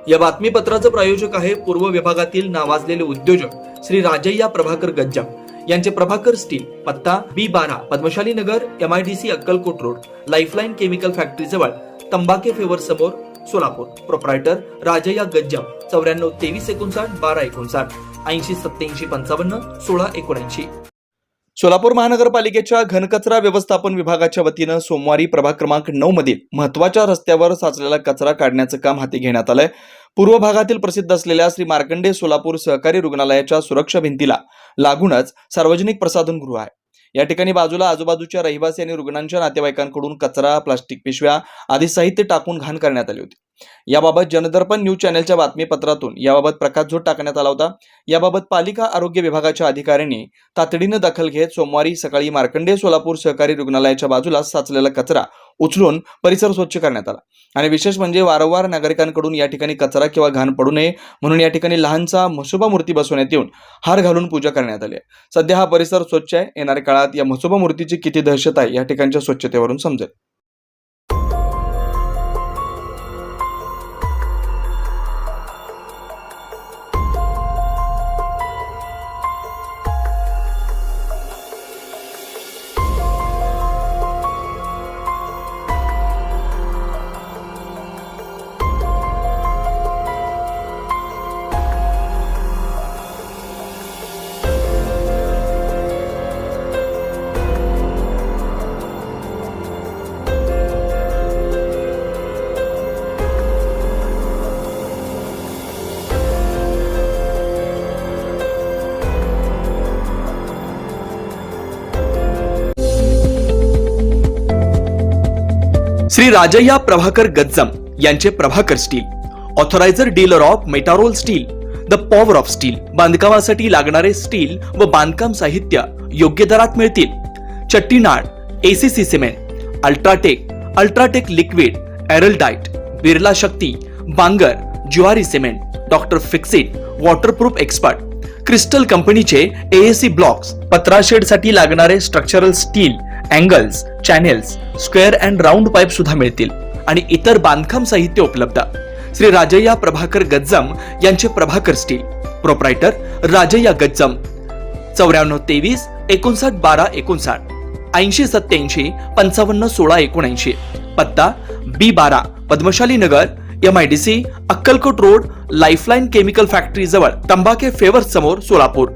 या बातमीपत्राचं प्रायोजक आहे पूर्व विभागातील नावाजलेले उद्योजक श्री राजय्या प्रभाकर गज्जाम यांचे प्रभाकर स्टील, पत्ता B12 पद्मशाली नगर, MIDC Akkalkot road, lifeline chemical factory जवळ, तंबाके फेवर समोर, सोलापूर. प्रोप्रायटर राजय्या गज्जाम 94 23 59 12 59 80 87 55 16 79. सोलापूर महानगरपालिकेच्या घनकचरा व्यवस्थापन विभागाच्या वतीनं सोमवारी प्रभाग क्रमांक 9 मधील महत्वाच्या रस्त्यावर साचलेला कचरा काढण्याचं काम हाती घेण्यात आलंय. पूर्व भागातील प्रसिद्ध असलेल्या श्री मार्कंडे सोलापूर सहकारी रुग्णालयाच्या सुरक्षा भिंतीला लागूनच सार्वजनिक प्रसाधनगृह आहे. या ठिकाणी बाजूला आजूबाजूच्या रहिवासी आणि रुग्णांच्या नातेवाईकांकडून कचरा, प्लास्टिक पिशव्या आदी साहित्य टाकून घाण करण्यात आली होती. याबाबत जनदर्पण न्यूज चॅनलच्या बातमीपत्रातून याबाबत प्रकाशझोत टाकण्यात आला होता. याबाबत पालिका आरोग्य विभागाच्या अधिकाऱ्यांनी तातडीनं दखल घेत सोमवारी सकाळी मार्कंडे सोलापूर सहकारी रुग्णालयाच्या बाजूला साचलेला कचरा उचलून परिसर स्वच्छ करण्यात आला. आणि विशेष म्हणजे वारंवार नागरिकांकडून या ठिकाणी कचरा किंवा घाण पडू नये म्हणून या ठिकाणी लहानसा म्हसोबा मूर्ती बसवण्यात येऊन हार घालून पूजा करण्यात आली आहे. सध्या हा परिसर स्वच्छ आहे. येणाऱ्या काळात या म्हसोबा मूर्तीची किती दहशत आहे या ठिकाणच्या स्वच्छतेवरून समजेल. श्री राजय्या प्रभाकर गज्जाम यांचे Prabhakar steel, authoriser dealer of Metarol steel, the power of steel. बांधकामासाठी लागणारे स्टील व बांधकाम साहित्य योग्य दरात मिळतील. Chettinad, ACC cement, UltraTech liquid, Araldite, Birla Shakti, Bangur, Zuari cement, doctor Fixit, waterproof expert, crystal कंपनीचे AAC ब्लॉक्स, पत्राशेड साठी लागणारे structural steel, angles, channels, square and round pipe सुद्धा मिळतील आणि इतर बांधकाम साहित्य उपलब्ध. श्री राजय्या प्रभाकर गज्जाम यांचे प्रभाकर स्टील. प्रोप्रायटर राजय्या गज्जाम 94 23 59 12 59 80 87 55 16 79. पत्ता B12 पद्मशाली नगर, MIDC Akkalkot road, lifeline chemical factory जवळ, तंबाके फेवर समोर, सोलापूर.